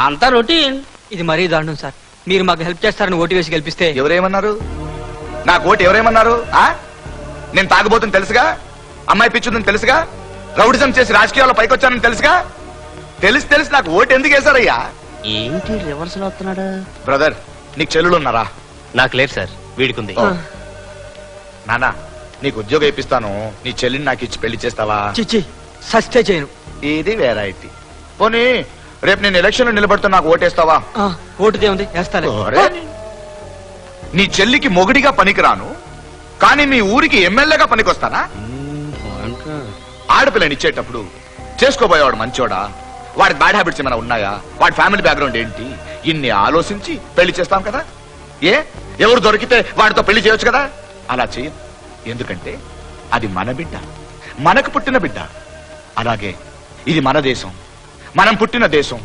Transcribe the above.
అంతా రొటీన్. ఇది మరీ దారుణం సార్. మీరు మాకు హెల్ప్ చేస్తారని ఓటు వేసి గెలిపిస్తే ఎవరేమన్నారు? నాకు ఓటు ఎవరేమన్నారు? నేను తాగబోతుంది తెలుసుగా, అమ్మాయి పిచ్చుందని తెలుసుగా, రౌడిజం చేసి రాజకీయాల్లో పైకొచ్చానని తెలుసుగా. తెలిసి నాకు ఓటు ఎందుకు వేశారయ్యా? ఏంటి రివర్స్ లో వస్తున్నాడు? బ్రదర్, నీకు చెల్లెలు ఉన్నారా? నాకు లేదు సార్, వీడికుంది. నానా, నీకు ఉద్యోగం ఇప్పిస్తాను, నీ చెల్లిని నాకు ఇచ్చి పెళ్లి చేస్తావా? చిచ్చి సస్తే చేయను. ఇది వెరైటీ. పోనీ రేపు నేను ఎలక్షన్ లో నిలబడుతూ నాకు ఓటేస్తావా? ఓటుదే ఉంది, వేస్తాలే. నీ చెల్లికి మొగుడిగా పనికిరాను, కానీ మీ ఊరికి ఎమ్మెల్యేగా పనికొస్తానా? ఆడపిల్లని ఇచ్చేటప్పుడు చేసుకోబోయేవాడు మంచోడా, వాడి బ్యాడ్ హ్యాబిట్స్ ఏమైనా ఉన్నాయా, వాడి ఫ్యామిలీ బ్యాక్గ్రౌండ్ ఏంటి, ఇన్ని ఆలోచించి పెళ్లి చేస్తాం కదా. ఎవరు దొరికితే వాడితో పెళ్లి చేయొచ్చు కదా. అలా చెయ్యం, ఎందుకంటే అది మన బిడ్డ, మనకు పుట్టిన బిడ్డ. అలాగే ఇది మన దేశం, మనం పుట్టిన దేశం.